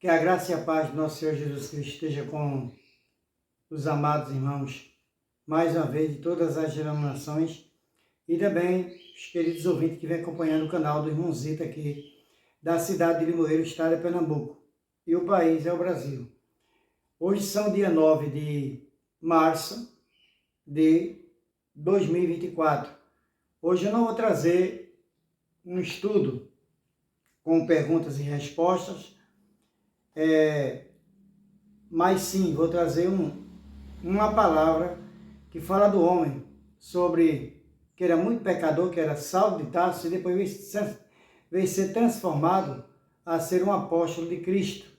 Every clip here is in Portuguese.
Que a graça e a paz do nosso Senhor Jesus Cristo esteja com os amados irmãos, mais uma vez, de todas as denominações, e também os queridos ouvintes que vêm acompanhando o canal do Irmão Zita aqui, da cidade de Limoeiro, estado de Pernambuco, e o país é o Brasil. Hoje são dia 9 de março de 2024. Hoje eu não vou trazer um estudo com perguntas e respostas, mas sim, vou trazer uma palavra que fala do homem, sobre que era muito pecador, que era Saulo de Tarso, e depois veio ser transformado a ser um apóstolo de Cristo.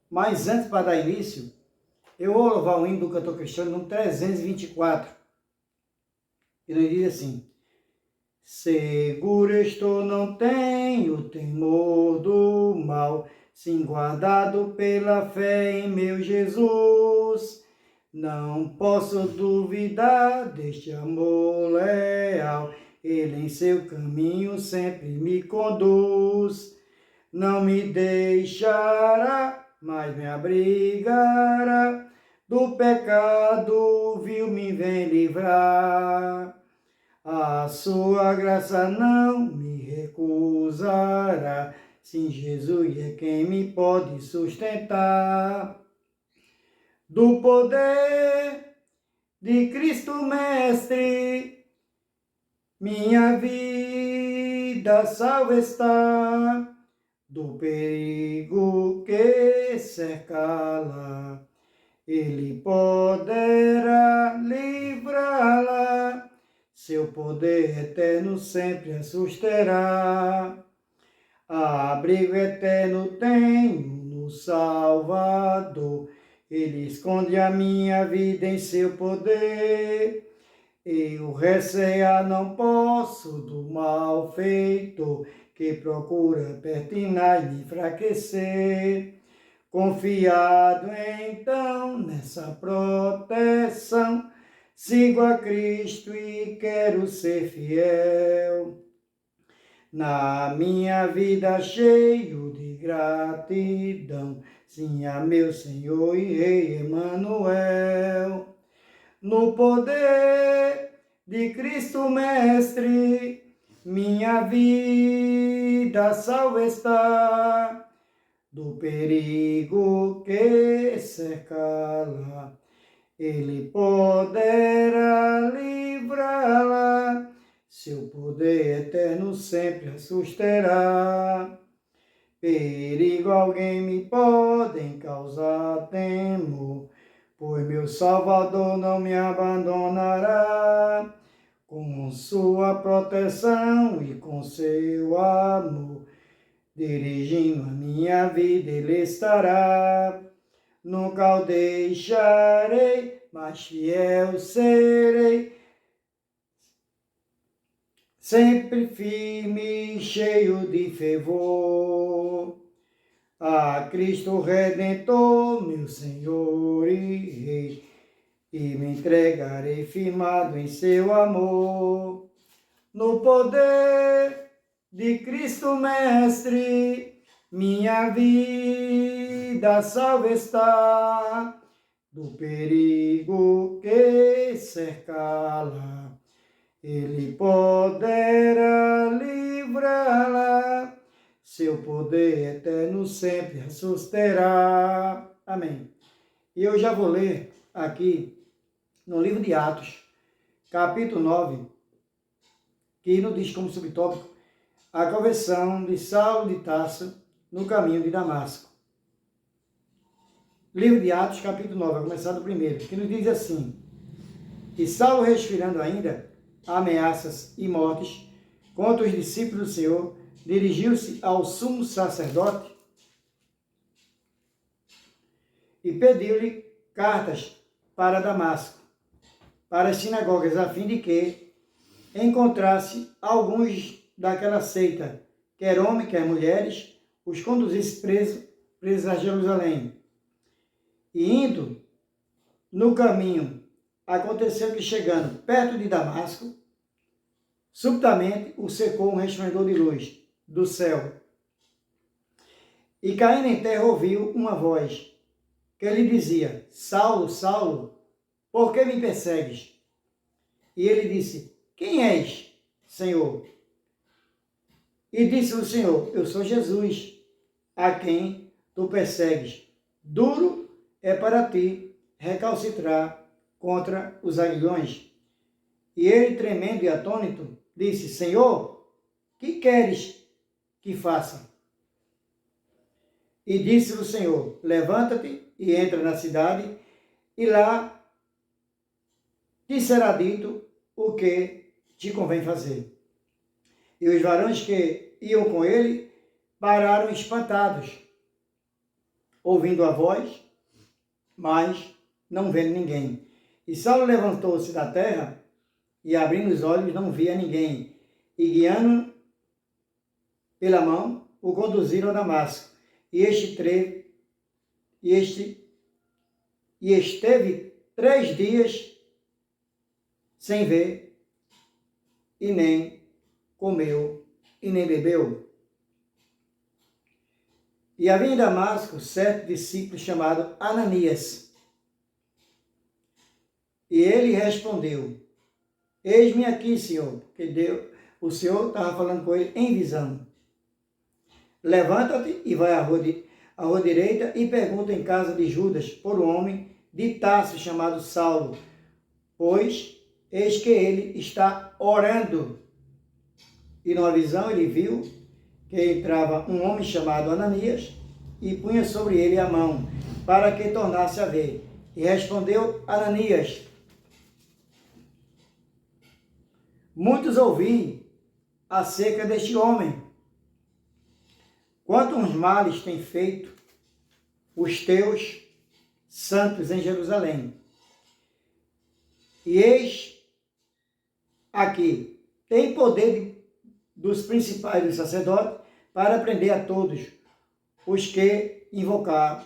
Mas antes, para dar início, eu vou louvar o hino do cantor cristão no 324, e ele diz assim: seguro estou, não tenho temor do mal, sim guardado pela fé em meu Jesus. Não posso duvidar deste amor leal, ele em seu caminho sempre me conduz. Não me deixará, mas me abrigará, do pecado vil me vem livrar. A sua graça não me recusará, sim, Jesus é quem me pode sustentar. Do poder de Cristo Mestre, minha vida salva está, do perigo que cercá-la, ele poderá livrá-la. Seu poder eterno sempre a susterá. Abrigo eterno tenho no Salvador, ele esconde a minha vida em seu poder. Eu recear não posso do mal feito, que procura pertinar e me enfraquecer. Confiado então nessa proteção, sigo a Cristo e quero ser fiel. Na minha vida cheio de gratidão, sim, a meu Senhor e Rei Emanuel. No poder de Cristo Mestre, minha vida salva está, do perigo que cercá-la, ele poderá livrá-la. Seu poder eterno sempre a susterá. Perigo alguém me podem causar temor, pois meu Salvador não me abandonará. Com sua proteção e com seu amor, dirigindo a minha vida ele estará. Nunca o deixarei, mas fiel serei, sempre firme e cheio de fervor. A Cristo Redentor, meu Senhor e Rei, e me entregarei firmado em seu amor. No poder de Cristo Mestre, minha vida salva está, do perigo que cercá-la, ele poderá livrá-la. Seu poder eterno sempre a susterá. Amém. E eu já vou ler aqui no livro de Atos, capítulo 9, que nos diz como subtópico a conversão de Saulo de Tarso no caminho de Damasco. Livro de Atos, capítulo 9, vai começar do primeiro, que nos diz assim: e Saulo, respirando ainda ameaças e mortes contra os discípulos do Senhor, dirigiu-se ao sumo sacerdote e pediu-lhe cartas para Damasco, para as sinagogas, a fim de que encontrasse alguns daquela seita, quer homens, quer mulheres, os conduzisse presos a Jerusalém. E indo no caminho, aconteceu que, chegando perto de Damasco, subitamente o cercou um resplendor de luz do céu, E caindo em terra ouviu uma voz que lhe dizia: Saulo, Saulo, por que me persegues? E ele disse: Quem és, Senhor? E disse o Senhor: Eu sou Jesus, a quem tu persegues. Duro é para ti recalcitrar contra os aguilhões. E ele, tremendo e atônito, disse: Senhor, que queres que faça? E disse o Senhor: Levanta-te e entra na cidade, e lá te será dito o que te convém fazer. E os varões que iam com ele pararam espantados, ouvindo a voz, mas não vendo ninguém. E Saulo levantou-se da terra e, abrindo os olhos, não via ninguém. E, guiando pela mão, o conduziram a Damasco. E esteve 3 dias sem ver, e nem comeu, e nem bebeu. E havia em Damasco certo discípulo chamado Ananias. E ele respondeu: Eis-me aqui, Senhor, porque o Senhor estava falando com ele em visão. Levanta-te e vai à rua direita e pergunta em casa de Judas por um homem de Tarso chamado Saulo, pois eis que ele está orando. E numa visão ele viu que entrava um homem chamado Ananias e punha sobre ele a mão, para que tornasse a ver. E respondeu Ananias: Muitos ouvi acerca deste homem, quantos males tem feito os teus santos em Jerusalém. E eis aqui, tem poder dos principais dos sacerdotes para prender a todos os que invocaram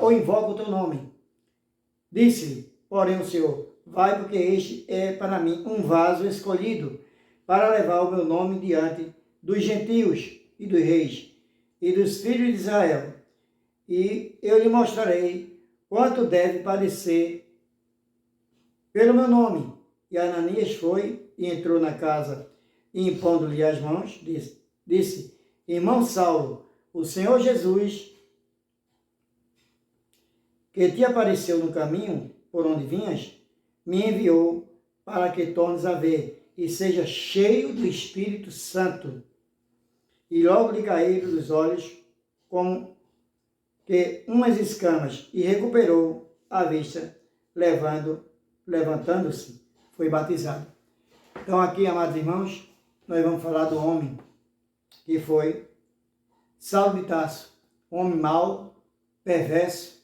ou invocam o teu nome. Disse-lhe, porém, o Senhor: vai, porque este é para mim um vaso escolhido para levar o meu nome diante dos gentios e dos reis e dos filhos de Israel. E eu lhe mostrarei quanto deve padecer pelo meu nome. E Ananias foi e entrou na casa, e impondo-lhe as mãos, disse: Irmão Saulo, o Senhor Jesus, que te apareceu no caminho por onde vinhas, me enviou para que tornes a ver e seja cheio do Espírito Santo. E logo lhe caíram dos olhos como que umas escamas, e recuperou a vista, levantando-se, foi batizado. Então aqui, amados irmãos, nós vamos falar do homem que foi Saulo de Tarso, homem mau, perverso,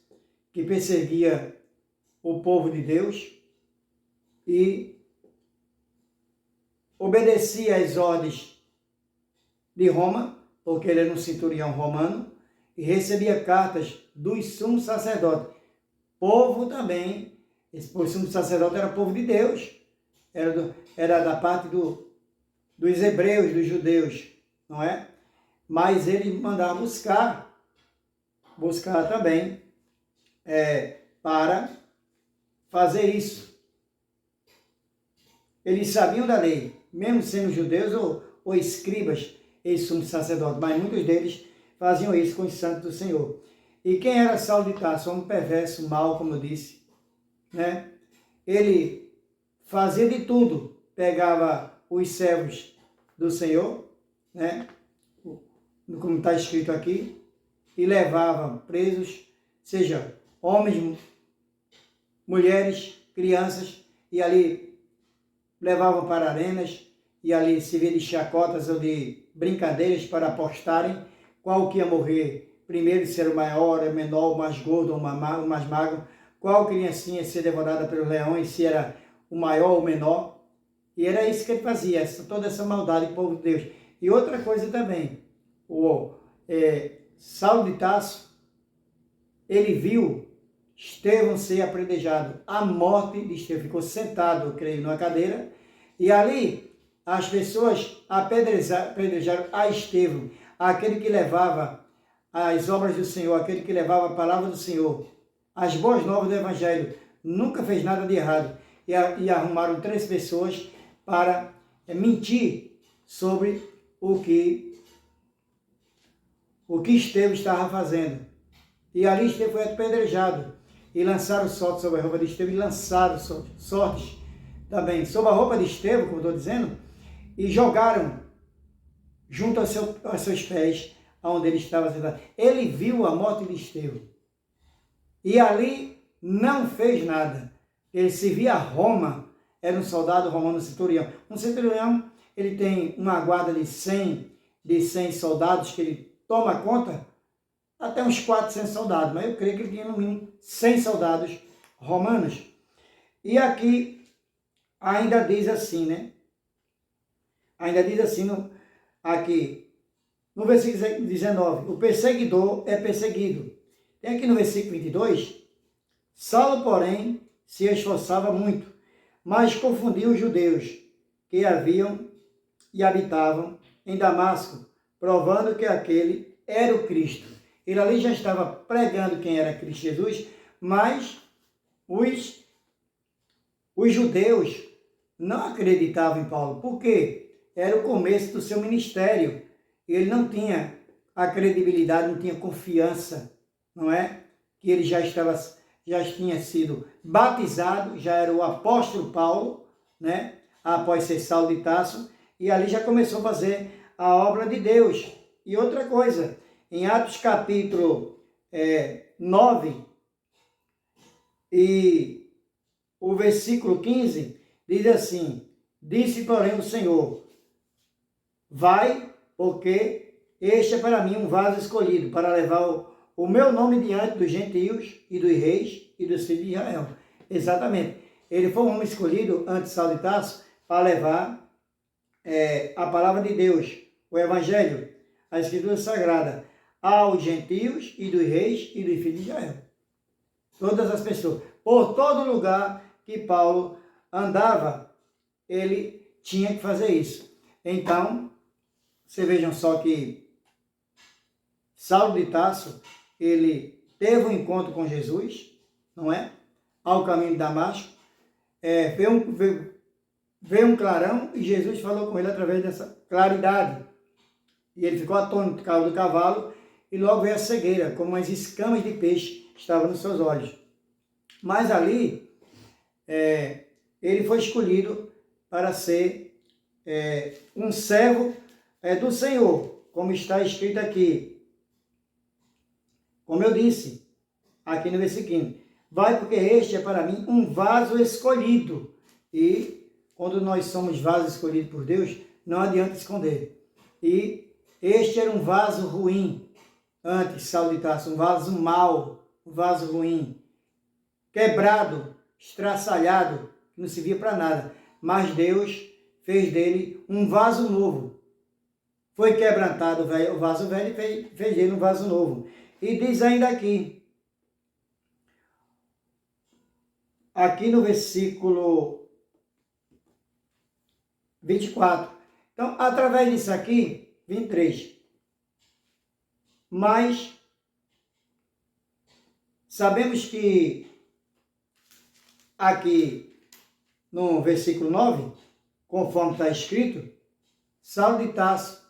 que perseguia o povo de Deus e obedecia às ordens de Roma, porque ele era um centurião romano, e recebia cartas dos sumos sacerdotes. Povo também, esse sumo sacerdote era povo de Deus, era da parte dos hebreus, dos judeus, não é? Mas ele mandava buscar também para fazer isso. Eles sabiam da lei, mesmo sendo judeus ou escribas, eles sumos sacerdotes, mas muitos deles faziam isso com os santos do Senhor. E quem era Saulo de Tarso? Um perverso, mau, como eu disse, né? Ele fazia de tudo, pegava os servos do Senhor, né? Como está escrito aqui, e levava presos, seja homens, mulheres, crianças, e ali levavam para arenas, e ali se via de chacotas ou de brincadeiras para apostarem qual que ia morrer primeiro, se era o maior, o menor, o mais gordo, o mais magro, qual criancinha ia ser devorada pelos leões, se era o maior ou o menor. E era isso que ele fazia, toda essa maldade do povo de Deus. E outra coisa também, Saulo de Tarso, ele viu Estevão ser apredejado, a morte de Estevão, ficou sentado, eu creio, numa cadeira, e ali as pessoas apedrejaram a Estevão, aquele que levava as obras do Senhor, aquele que levava a palavra do Senhor, as boas novas do Evangelho, nunca fez nada de errado. E arrumaram 3 pessoas para mentir sobre o que Estevão estava fazendo. E ali Estevão foi apedrejado. E lançaram sorte sobre a roupa de Estevão, e lançaram sortes também sobre a roupa de Estevão, como estou dizendo, e jogaram junto aos seus pés, onde ele estava sentado. Ele viu a morte de Estevão. E ali não fez nada. Ele servia a Roma, era um soldado romano, centurião. Um centurião, ele tem uma guarda de 100 soldados que ele toma conta, até uns 400 soldados, mas eu creio que ele tinha no mínimo 100 soldados romanos. E aqui ainda diz assim, né? Ainda diz assim, aqui, no versículo 19, o perseguidor é perseguido. Tem aqui no versículo 22, Saulo, porém, se esforçava muito, mas confundia os judeus que haviam e habitavam em Damasco, provando que aquele era o Cristo. Ele ali já estava pregando quem era Cristo Jesus, mas os judeus não acreditavam em Paulo. Por quê? Era o começo do seu ministério. Ele não tinha a credibilidade, não tinha confiança, não é? Que ele já tinha sido batizado, já era o apóstolo Paulo, né? Após ser Saulo de Tarso, e ali já começou a fazer a obra de Deus. E outra coisa, em Atos capítulo 9, e o versículo 15, diz assim, disse, porém, o Senhor, vai, porque este é para mim um vaso escolhido, para levar o meu nome diante dos gentios e dos reis e dos filhos de Israel. Exatamente. Ele foi um homem escolhido, antes de Saulo de Tarso, para levar a palavra de Deus, o Evangelho, a Escritura Sagrada, aos gentios e dos reis e dos filhos de Israel. Todas as pessoas. Por todo lugar que Paulo andava, ele tinha que fazer isso. Então, vocês vejam só que Saulo de Tarso, ele teve um encontro com Jesus, não é? Ao caminho de Damasco, veio um clarão e Jesus falou com ele através dessa claridade. E ele ficou atônito, caiu do cavalo, e logo veio a cegueira, como as escamas de peixe estavam nos seus olhos. Mas ali, ele foi escolhido para ser um servo do Senhor, como está escrito aqui. Como eu disse, aqui no versículo, vai porque este é para mim um vaso escolhido. E quando nós somos vasos escolhidos por Deus, não adianta esconder. E este era um vaso ruim, antes Saulo de Tarso, um vaso mau, um vaso ruim, quebrado, estraçalhado, que não servia para nada. Mas Deus fez dele um vaso novo. Foi quebrantado o vaso velho e fez dele um vaso novo. E diz ainda aqui no versículo 24. Então, através disso aqui, 23. Mas sabemos que aqui no versículo 9, conforme está escrito, Saulo de Tarso,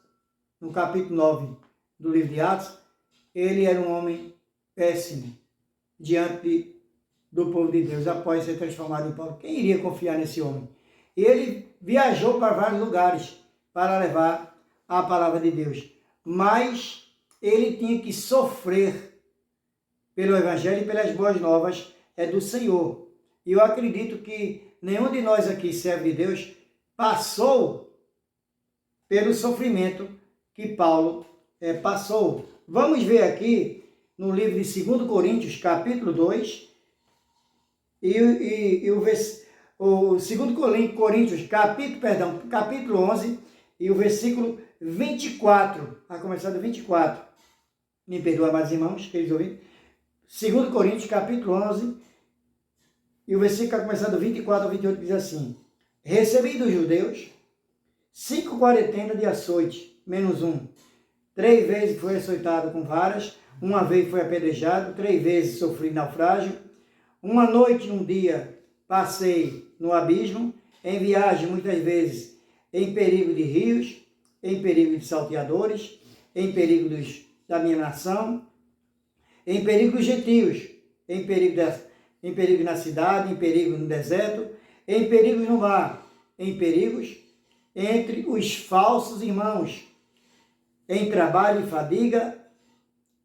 no capítulo 9 do livro de Atos, ele era um homem péssimo diante do povo de Deus, após ser transformado em Paulo. Quem iria confiar nesse homem? Ele viajou para vários lugares para levar a palavra de Deus, mas ele tinha que sofrer pelo Evangelho e pelas boas novas do Senhor. E eu acredito que nenhum de nós aqui, servo de Deus, passou pelo sofrimento que Paulo passou. Vamos ver aqui no livro de 2 Coríntios, capítulo 2, e o 2 Coríntios, capítulo 11, e o versículo 24, a começar do 24. Me perdoa, amados irmãos, queridos ouvintes. 2 Coríntios, capítulo 11, e o versículo a começar do 24 ao 28 diz assim: recebi dos judeus 5 quarentenas de açoite, menos um, 3 vezes foi açoitado com varas, 1 vez foi apedrejado, 3 vezes sofri naufrágio, 1 noite e 1 dia passei no abismo, em viagem muitas vezes em perigo de rios, em perigo de salteadores, em perigo da minha nação, em perigo dos gentios, em perigo na cidade, em perigo no deserto, em perigos no mar, em perigos entre os falsos irmãos, em trabalho e fadiga,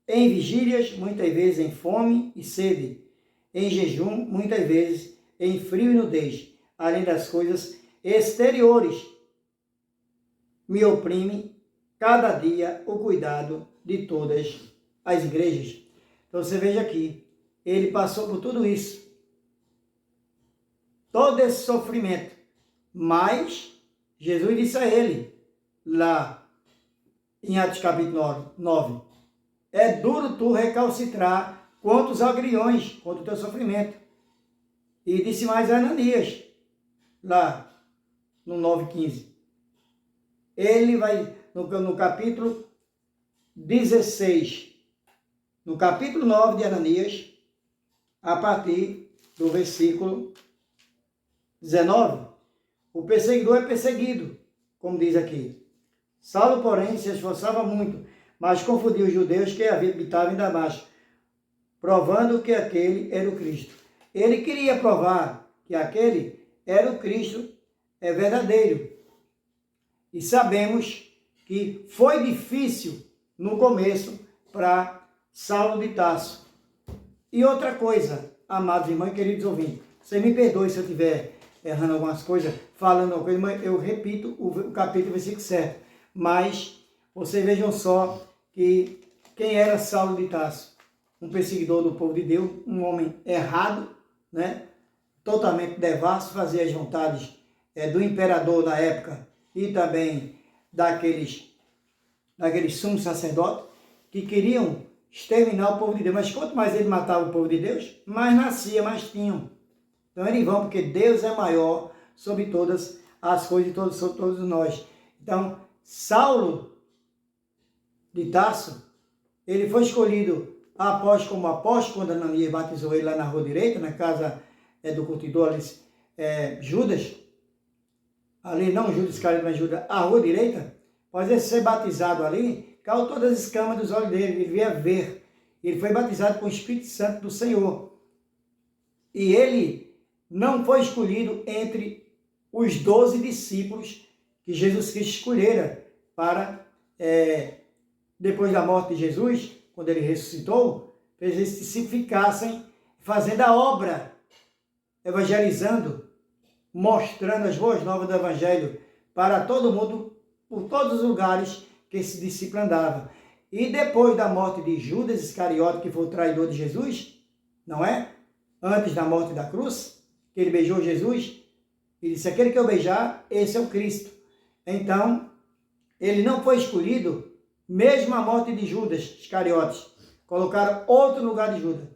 em vigílias, muitas vezes em fome e sede, em jejum, muitas vezes em frio e nudez, além das coisas exteriores. Me oprime cada dia o cuidado de todas as igrejas. Então você veja aqui, ele passou por tudo isso, todo esse sofrimento, mas Jesus disse a ele, lá em Atos capítulo 9, é duro tu recalcitrar contra os agriões, contra o teu sofrimento. E disse mais a Ananias, lá no 9:15. Ele vai, no capítulo 16, no capítulo 9 de Ananias, a partir do versículo 19, o perseguidor é perseguido, como diz aqui. Saulo, porém, se esforçava muito, mas confundia os judeus que habitavam em Damasco, provando que aquele era o Cristo. Ele queria provar que aquele era o Cristo verdadeiro. E sabemos que foi difícil no começo para Saulo de Tarso. E outra coisa, amados irmãos e queridos ouvintes, você me perdoe se eu estiver errando algumas coisas, falando alguma coisa, mas eu repito o capítulo, versículo certo. Mas vocês vejam só que quem era Saulo de Tarso? Um perseguidor do povo de Deus, um homem errado, né? Totalmente devasso, fazia as vontades do imperador da época e também daqueles sumos sacerdotes que queriam exterminar o povo de Deus. Mas quanto mais ele matava o povo de Deus, mais nascia, mais tinham. Então eles vão, porque Deus é maior sobre todas as coisas e sobre todos nós. Então, Saulo de Tarso, ele foi escolhido como apóstolo, quando Ananias batizou ele lá na rua direita, na casa do curtidor ali, Judas, ali não Judas Iscariote, mas Judas, a rua direita, após ele ser batizado ali, caiu todas as escamas dos olhos dele, ele via ver. Ele foi batizado com o Espírito Santo do Senhor. E ele não foi escolhido entre os 12 discípulos que Jesus Cristo escolhera para, depois da morte de Jesus, quando ele ressuscitou, fez eles se ficassem fazendo a obra, evangelizando, mostrando as boas novas do Evangelho para todo mundo, por todos os lugares que esse discípulo andava. E depois da morte de Judas Iscariote, que foi o traidor de Jesus, não é? Antes da morte da cruz, que ele beijou Jesus, ele disse, aquele que eu beijar, esse é o Cristo. Então, ele não foi escolhido, mesmo a morte de Judas Iscariote. Colocaram outro lugar de Judas,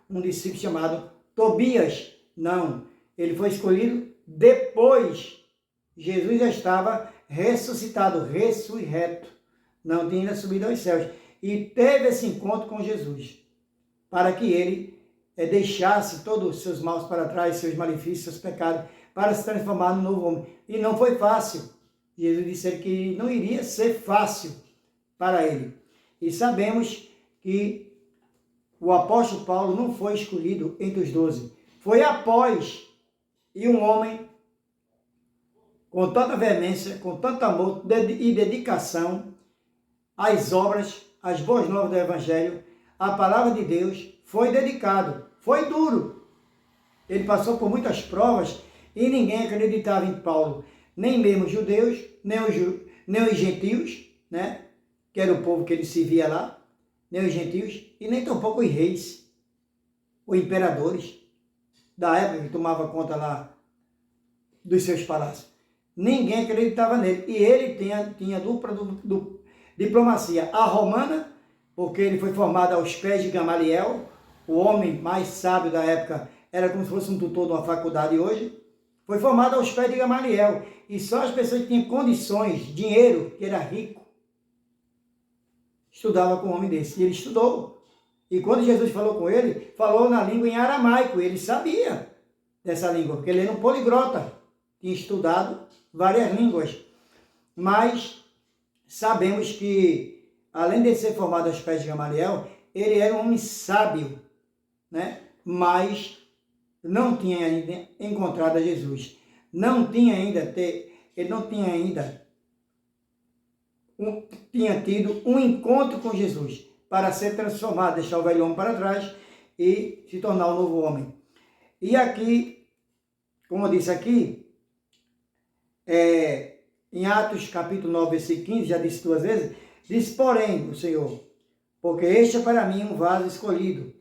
um discípulo chamado Tobias. Não, ele foi escolhido depois. Jesus já estava ressuscitado, ressurreto. Não tinha ainda subido aos céus. E teve esse encontro com Jesus, para que ele deixasse todos os seus maus para trás, seus malefícios, seus pecados, para se transformar no novo homem. E não foi fácil. Jesus disse que não iria ser fácil para ele. E sabemos que o apóstolo Paulo não foi escolhido entre os 12. Foi após, e um homem com tanta veemência, com tanto amor e dedicação às obras, às boas novas do Evangelho, a palavra de Deus, foi dedicado. Foi duro. Ele passou por muitas provas e ninguém acreditava em Paulo. Nem mesmo os judeus, nem os gentios, né? Que era o povo que ele servia lá, nem os gentios, e nem tampouco os reis, os imperadores da época que tomava conta lá dos seus palácios. Ninguém acreditava nele. E ele tinha dupla diplomacia. A romana, porque ele foi formado aos pés de Gamaliel, o homem mais sábio da época, era como se fosse um tutor de uma faculdade hoje. Foi formado aos pés de Gamaliel. E só as pessoas que tinham condições, dinheiro, que era rico, estudava com um homem desse. E ele estudou. E quando Jesus falou com ele, falou na língua em aramaico. Ele sabia dessa língua, porque ele era um poliglota. Tinha estudado várias línguas. Mas sabemos que, além de ser formado aos pés de Gamaliel, ele era um homem sábio, né? Mas não tinha ainda encontrado a Jesus. Ele não tinha ainda tinha tido um encontro com Jesus para ser transformado, deixar o velho homem para trás e se tornar um novo homem. E aqui, como eu disse aqui, em Atos capítulo 9, versículo 15, já disse 2 vezes, diz, porém, o Senhor, porque este é para mim um vaso escolhido,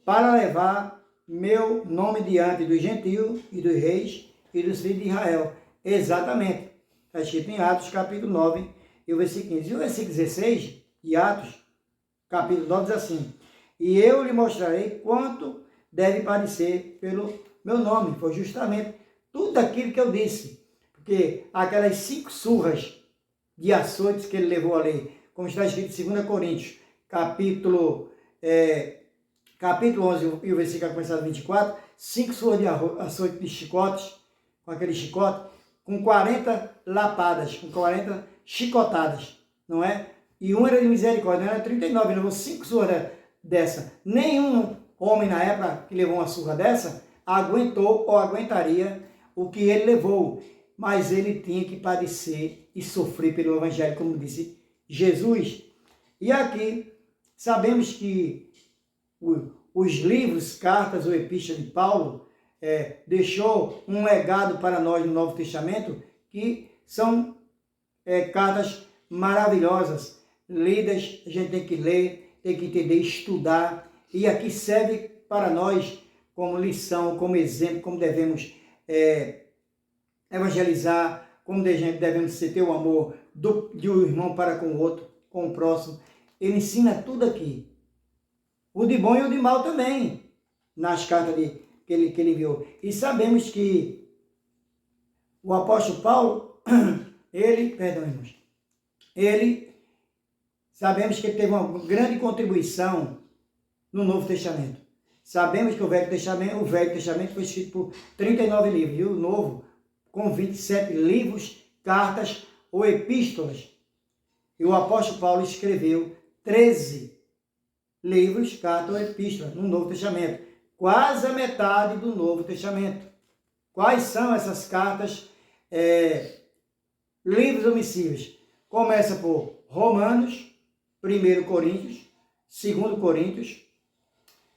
para levar meu nome diante dos gentios e dos reis e dos filhos de Israel. Exatamente. Está escrito em Atos capítulo 9 e o versículo 15. E o versículo 16 de Atos, capítulo 9, diz assim, e eu lhe mostrarei quanto deve padecer pelo meu nome. Foi justamente tudo aquilo que eu disse. Porque aquelas 5 surras de açoites que ele levou ali, como está escrito em 2 Coríntios, capítulo 11 e o versículo começado 24, 5 surras de açoite de chicotes, com aquele chicote, com 40 lapadas, com 40 chicotadas, não é? E um era de misericórdia, não era 39, ele levou 5 surras dessa. Nenhum homem na época que levou uma surra dessa aguentou ou aguentaria o que ele levou, mas ele tinha que padecer e sofrer pelo Evangelho, como disse Jesus. E aqui sabemos que os livros, cartas ou epístolas de Paulo deixou um legado para nós no Novo Testamento, que são cartas maravilhosas, lidas, a gente tem que ler, tem que entender, estudar, e aqui serve para nós como lição, como exemplo, como devemos evangelizar, como devemos ter o amor de um irmão para com o outro, com o próximo. Ele ensina tudo aqui. O de bom e o de mal também, nas cartas que ele enviou. E sabemos que o apóstolo Paulo, sabemos que ele teve uma grande contribuição no Novo Testamento. Sabemos que o Velho Testamento foi escrito por 39 livros, e o Novo com 27 livros, cartas ou epístolas. E o apóstolo Paulo escreveu 13 livros, cartas ou epístolas no Novo Testamento. Quase a metade do Novo Testamento. Quais são essas cartas, livros ou missivas? Começa por Romanos, 1 Coríntios, 2 Coríntios,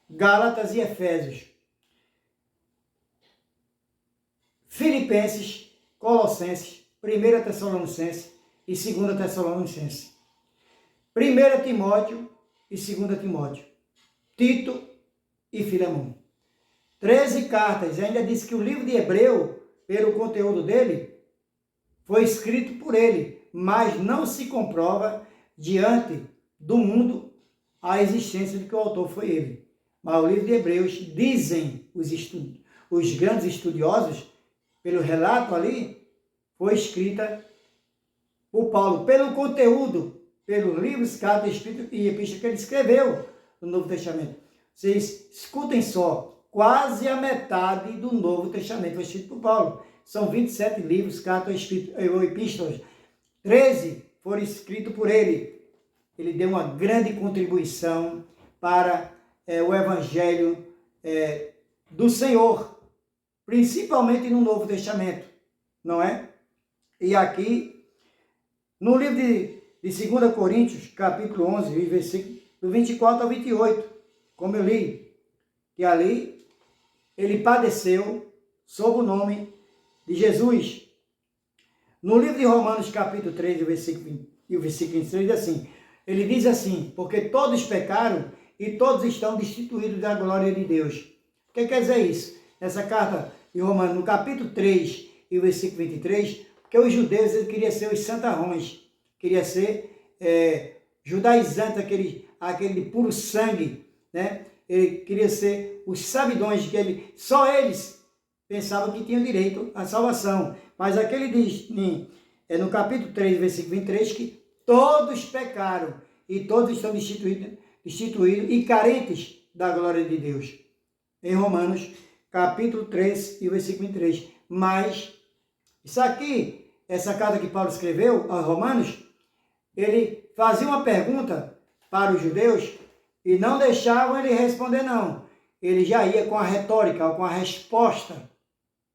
Gálatas e Efésios, Filipenses, Colossenses, 1 Tessalonicenses e 2 Tessalonicenses, 1 Timóteo e 2 Timóteo, Tito e Filemão. 13 cartas. Ainda diz que o livro de Hebreu, pelo conteúdo dele, foi escrito por ele, mas não se comprova diante do mundo a existência de que o autor foi ele. Mas o livro de Hebreus, dizem os grandes estudiosos, pelo relato ali, foi escrita por Paulo, pelo conteúdo, pelos livros, cartas, escritas e epístolas que ele escreveu no Novo Testamento. Vocês escutem só, quase a metade do Novo Testamento foi escrito por Paulo. São 27 livros, cartas ou epístolas. 13 foram escritos por ele. Ele deu uma grande contribuição para o Evangelho do Senhor, principalmente no Novo Testamento, não é? E aqui, no livro de 2 Coríntios, capítulo 11, versículo do 24 ao 28, como eu li, que ali ele padeceu sob o nome de Jesus. No livro de Romanos, capítulo 3, o versículo 23, ele diz assim, porque todos pecaram e todos estão destituídos da glória de Deus. O que quer dizer isso? Essa carta de Romanos, no capítulo 3 e o versículo 23, porque os judeus queriam ser os santarrões, queriam ser judaizantes, aquele de puro sangue, né? Ele queria ser os sabidões, que só eles pensavam que tinham direito à salvação. Mas aquele diz, no capítulo 3, versículo 23, que todos pecaram e todos estão destituídos e carentes da glória de Deus. Em Romanos, capítulo 3 e versículo 23. Mas, isso aqui, essa carta que Paulo escreveu aos Romanos, ele fazia uma pergunta para os judeus e não deixavam ele responder, não. Ele já ia com a retórica, ou com a resposta,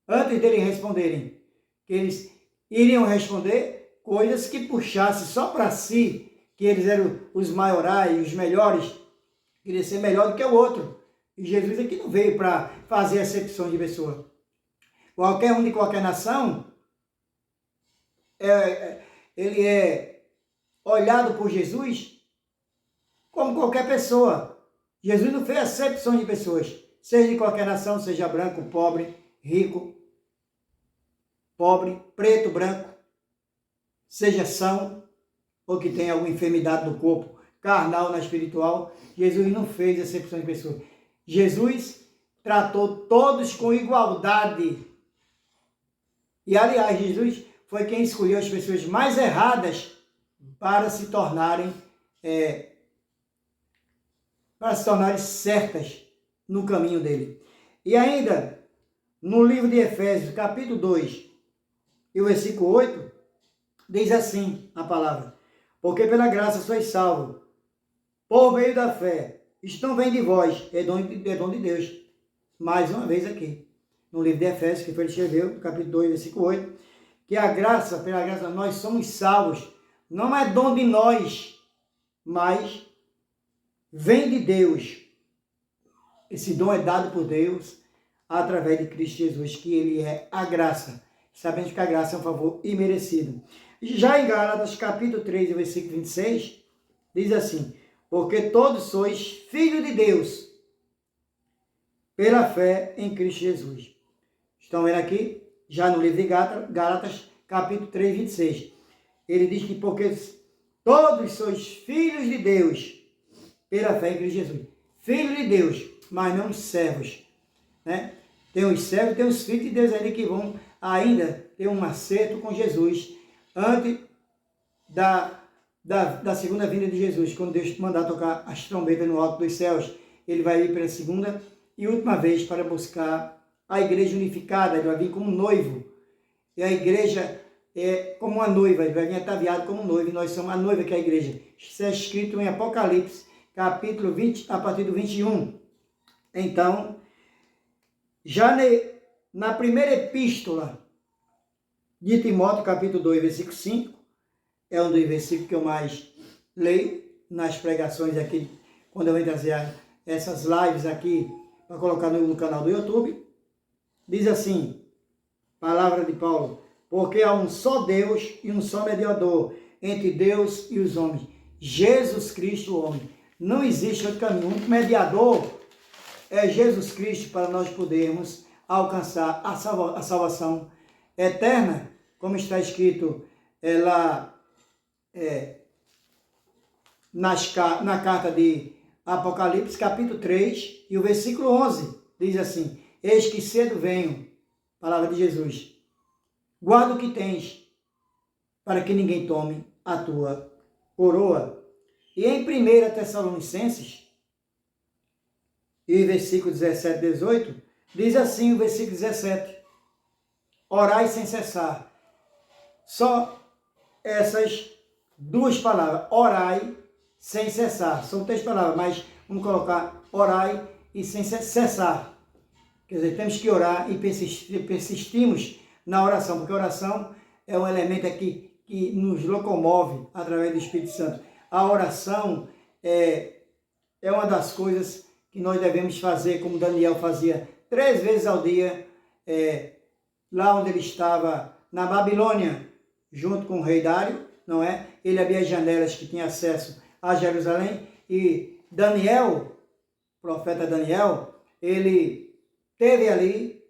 antes deles responderem. Que eles iriam responder coisas que puxassem só para si, que eles eram os maiorais, os melhores, queria ser melhor do que o outro. E Jesus aqui não veio para fazer acepção de pessoa. Qualquer um de qualquer nação, ele é olhado por Jesus como qualquer pessoa. Jesus não fez acepção de pessoas, seja de qualquer nação, seja branco, pobre, rico, pobre, preto, branco, seja são ou que tenha alguma enfermidade do corpo, carnal, na espiritual. Jesus não fez acepção de pessoas. Jesus tratou todos com igualdade. E, aliás, Jesus foi quem escolheu as pessoas mais erradas para se tornarem certas no caminho dele. E ainda, no livro de Efésios, capítulo 2, e o versículo 8, diz assim a palavra: porque pela graça sois salvos, por meio da fé. Isto não vem de vós, é dom de Deus. Mais uma vez aqui, no livro de Efésios, que foi ele escreveu, capítulo 2, versículo 8, que a graça, pela graça, nós somos salvos. Não é dom de nós, mas vem de Deus. Esse dom é dado por Deus através de Cristo Jesus, que ele é a graça. Sabemos que a graça é um favor imerecido. Já em Gálatas, capítulo 3, versículo 26, diz assim: porque todos sois filhos de Deus, pela fé em Cristo Jesus. Estão vendo aqui, já no livro de Gálatas, capítulo 3, 26. Ele diz que porque todos sois filhos de Deus, pela fé em Cristo Jesus. Filhos de Deus, mas não servos. Né? Tem os servos, tem os filhos de Deus ainda que vão ainda ter um acerto com Jesus antes da segunda vinda de Jesus. Quando Deus mandar tocar as trombetas no alto dos céus, ele vai ir pela segunda e última vez para buscar a igreja unificada. Ele vai vir como noivo. E a igreja é como uma noiva, ele vai vir ataviado como noivo, e nós somos a noiva que é a igreja. Isso é escrito em Apocalipse, capítulo 20, a partir do 21. Então, já na primeira epístola de Timóteo, capítulo 2, versículo 5, é um dos versículos que eu mais leio nas pregações aqui, quando eu venho trazer essas lives aqui, para colocar no canal do YouTube. Diz assim, palavra de Paulo: porque há um só Deus e um só mediador entre Deus e os homens, Jesus Cristo, o homem. Não existe outro caminho. O único mediador é Jesus Cristo, para nós podermos alcançar a salvação eterna, como está escrito lá na carta de Apocalipse, capítulo 3, e o versículo 11, diz assim: eis que cedo venho, palavra de Jesus, guarda o que tens, para que ninguém tome a tua coroa. E em 1 Tessalonicenses, e versículo 17 e 18, diz assim o versículo 17: orai sem cessar. Só essas duas palavras, orai sem cessar. São 3 palavras, mas vamos colocar orai e sem cessar. Quer dizer, temos que orar e persistimos na oração, porque a oração é um elemento aqui que nos locomove através do Espírito Santo. A oração é uma das coisas que nós devemos fazer, como Daniel fazia 3 vezes ao dia, lá onde ele estava na Babilônia, junto com o rei Dário, não é? Ele abria as janelas que tinha acesso a Jerusalém, e Daniel, profeta Daniel, ele esteve ali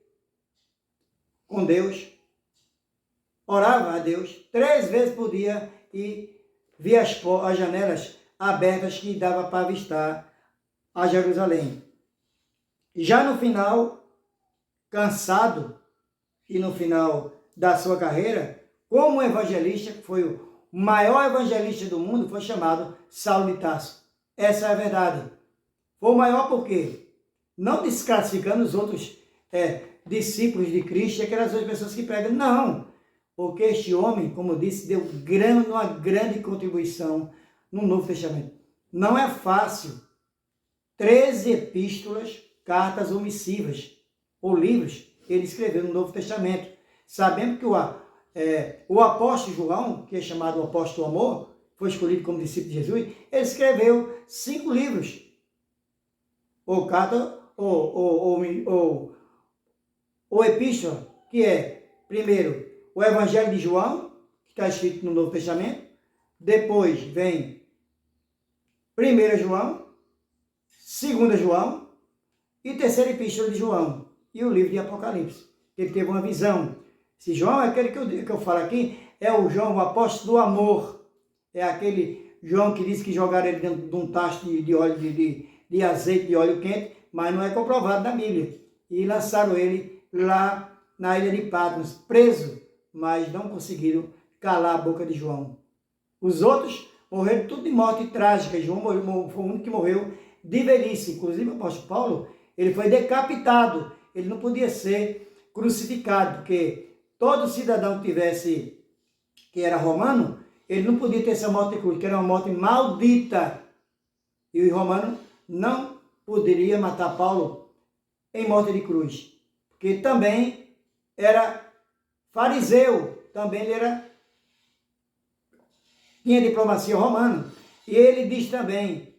com Deus, orava a Deus 3 vezes por dia e via as janelas abertas que dava para avistar a Jerusalém. Já no final, cansado, e no final da sua carreira, como evangelista, foi o maior evangelista do mundo foi chamado Saulo de Tarso. Essa é a verdade. Foi o maior por quê? Não desclassificando os outros discípulos de Cristo e aquelas outras pessoas que pregam. Não. Porque este homem, como eu disse, deu uma grande contribuição no Novo Testamento. Não é fácil. 13 epístolas, cartas ou missivas, ou livros, ele escreveu no Novo Testamento. Sabendo que o apóstolo João, que é chamado o apóstolo do amor, foi escolhido como discípulo de Jesus, ele escreveu 5 livros. Ou carta, ou epístola, que é, primeiro, o Evangelho de João, que está escrito no Novo Testamento. Depois vem 1 João, 2 João e 3ª Epístola de João. E o livro de Apocalipse. Ele teve uma visão. Esse João é aquele que eu falo aqui, é o João, o apóstolo do amor. É aquele João que disse que jogaram ele dentro de um tacho de óleo, de azeite, de óleo quente, mas não é comprovado na Bíblia. E lançaram ele lá na ilha de Patmos, preso, mas não conseguiram calar a boca de João. Os outros morreram tudo de morte trágica. João foi o único que morreu de velhice. Inclusive o apóstolo Paulo, ele foi decapitado. Ele não podia ser crucificado, porque todo cidadão que era romano, ele não podia ter essa morte de cruz, que era uma morte maldita. E o romano não poderia matar Paulo em morte de cruz, porque também era fariseu, também ele tinha diplomacia romana. E ele diz também,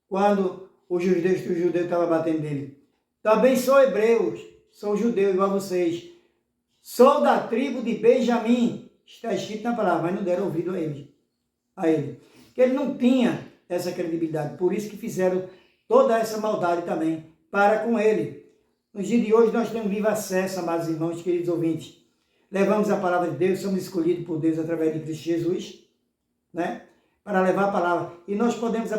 quando os judeus estavam batendo nele, também sou hebreu, sou judeu igual a vocês, sou da tribo de Benjamim, está escrito na palavra, mas não deram ouvido a ele. Que ele não tinha essa credibilidade, por isso que fizeram toda essa maldade também para com ele. Nos dias de hoje nós temos livre acesso, amados irmãos, queridos ouvintes. Levamos a palavra de Deus, somos escolhidos por Deus através de Cristo Jesus, né? Para levar a palavra. E nós podemos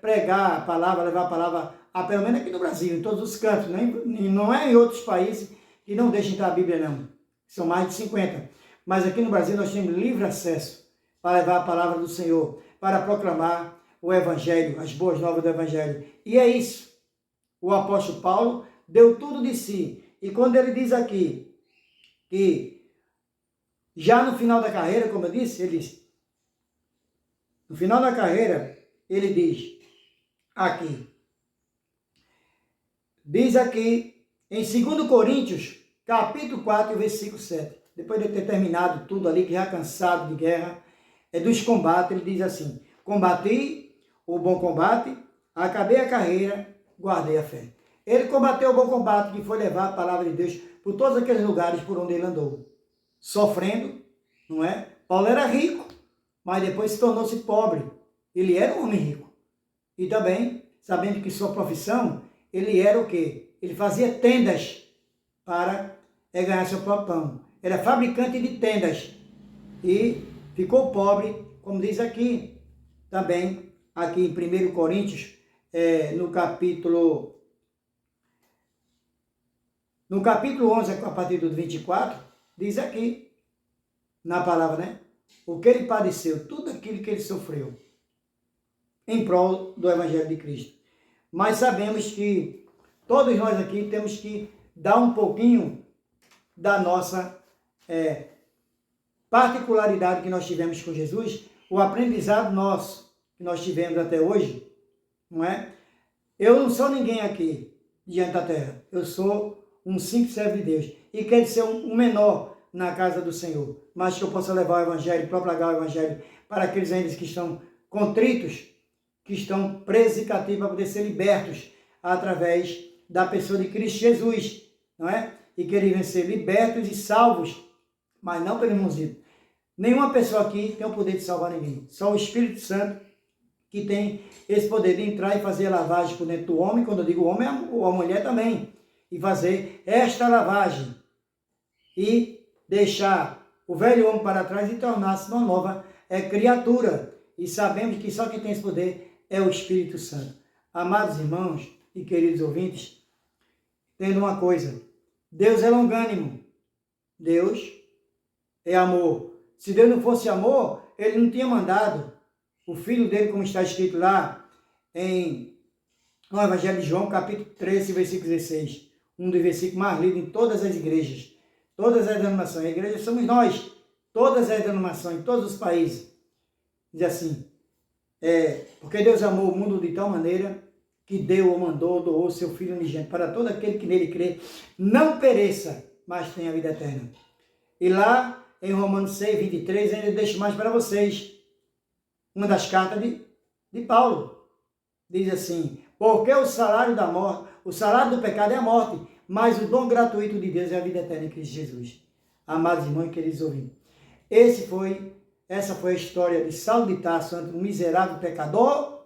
pregar a palavra, levar a palavra, pelo menos aqui no Brasil, em todos os cantos. Não é em outros países que não deixam entrar a Bíblia, não. São mais de 50. Mas aqui no Brasil nós temos livre acesso para levar a palavra do Senhor, para proclamar o Evangelho, as boas novas do Evangelho. E é isso. O apóstolo Paulo deu tudo de si. E quando ele diz aqui que já no final da carreira, como eu disse, ele diz, no final da carreira, ele diz aqui em 2 Coríntios, capítulo 4, versículo 7, depois de ter terminado tudo ali, que já cansado de guerra, dos combates, ele diz assim, combati o bom combate, acabei a carreira, guardei a fé. Ele combateu o bom combate, que foi levar a palavra de Deus por todos aqueles lugares por onde ele andou. Sofrendo, não é? Paulo era rico, mas depois se tornou-se pobre. Ele era um homem rico. E também, sabendo que sua profissão, ele era o quê? Ele fazia tendas para ganhar seu próprio pão. Era fabricante de tendas. E ficou pobre, como diz aqui, também, aqui em 1 Coríntios, no capítulo 11, a partir do 24, diz aqui, na palavra, né? O que ele padeceu, tudo aquilo que ele sofreu, em prol do Evangelho de Cristo. Mas sabemos que todos nós aqui temos que dar um pouquinho da nossa particularidade que nós tivemos com Jesus, o aprendizado nosso que nós tivemos até hoje, não é? Eu não sou ninguém aqui diante da terra, eu sou um simples servo de Deus e quero ser um menor na casa do Senhor, mas que eu possa levar o Evangelho, propagar o Evangelho para aqueles ainda que estão contritos, que estão presos e cativos para poder ser libertos através da pessoa de Cristo Jesus, não é? E querem ser libertos e salvos, mas não pelo irmãozinho. Nenhuma pessoa aqui tem o poder de salvar ninguém, só o Espírito Santo que tem esse poder de entrar e fazer a lavagem por dentro do homem, quando eu digo homem, ou a mulher também, e fazer esta lavagem e deixar o velho homem para trás e tornar-se uma nova criatura. E sabemos que só quem tem esse poder é o Espírito Santo. Amados irmãos e queridos ouvintes, entenda uma coisa, Deus é longânimo, Deus é amor. Se Deus não fosse amor, ele não tinha mandado o Filho dele, como está escrito lá no Evangelho de João, capítulo 13, versículo 16. Um dos versículos mais lidos em todas as igrejas, todas as denominações. A igreja somos nós, todas as denominações, em todos os países. Diz assim, porque Deus amou o mundo de tal maneira que deu ou mandou, doou seu Filho unigênito para todo aquele que nele crê, não pereça, mas tenha a vida eterna. E lá, em Romanos 6, 23, ainda deixo mais para vocês, uma das cartas de Paulo. Diz assim, porque o salário da morte, o salário do pecado é a morte, mas o dom gratuito de Deus é a vida eterna em Cristo Jesus. Amados irmãos e queridos ouvintes, essa foi a história de Saulo de Tarso, um miserável pecador,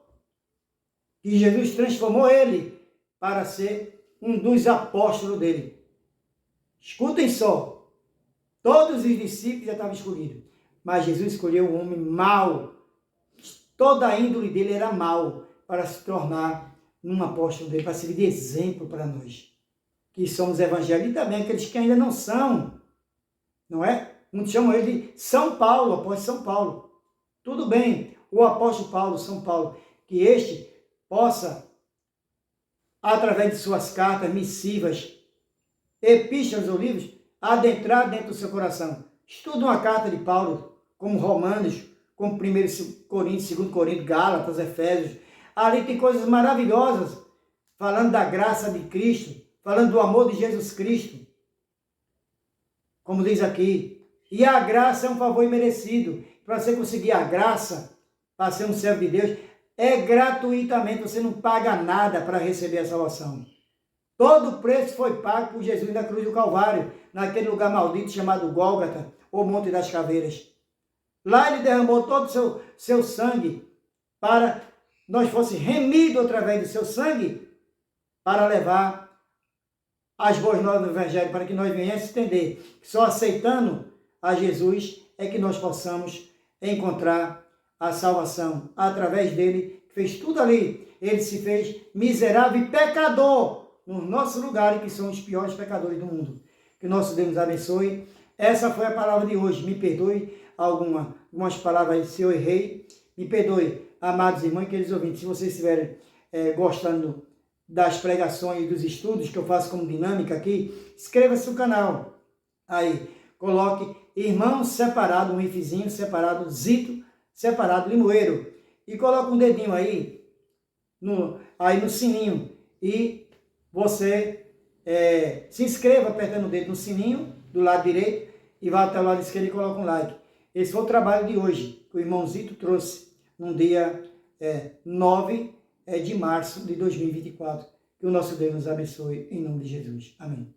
que Jesus transformou ele para ser um dos apóstolos dele. Escutem só, todos os discípulos já estavam escolhidos, mas Jesus escolheu um homem mau, toda a índole dele era mau, para se tornar um apóstolo dele, para servir de exemplo para nós, que somos evangélicos, e também aqueles que ainda não são, não é? Muitos chamam ele de São Paulo, apóstolo São Paulo. Tudo bem, o apóstolo Paulo, São Paulo, que este possa, através de suas cartas, missivas, epístolas ou livros, adentrar dentro do seu coração. Estuda uma carta de Paulo, como Romanos, como 1 Coríntios, 2 Coríntios, Gálatas, Efésios. Ali tem coisas maravilhosas, falando da graça de Cristo, falando do amor de Jesus Cristo. Como diz aqui, e a graça é um favor imerecido. Para você conseguir a graça, para ser um servo de Deus, é gratuitamente, você não paga nada para receber a salvação. Todo o preço foi pago por Jesus na cruz do Calvário, naquele lugar maldito chamado Gólgota, ou Monte das Caveiras. Lá ele derramou todo o seu sangue para nós fosse remido através do seu sangue para levar as boas novas do Evangelho, para que nós venhamos entender que só aceitando a Jesus é que nós possamos encontrar a salvação. Através dele, que fez tudo ali, ele se fez miserável e pecador no nosso lugar, que são os piores pecadores do mundo. Que nosso Deus nos abençoe. Essa foi a palavra de hoje. Me perdoe algumas palavras se eu errei. Me perdoe, amados irmãos e queridos ouvintes, se vocês estiverem gostando das pregações e dos estudos que eu faço como dinâmica aqui, inscreva-se no canal. Aí, coloque irmão separado, um ifzinho separado, zito separado, limoeiro. E coloque um dedinho aí no sininho. E você se inscreva apertando o dedo no sininho do lado direito e vá até o lado esquerdo e coloque um like. Esse foi o trabalho de hoje, que o irmão Zito trouxe no dia 9 de março de 2024. Que o nosso Deus nos abençoe, em nome de Jesus. Amém.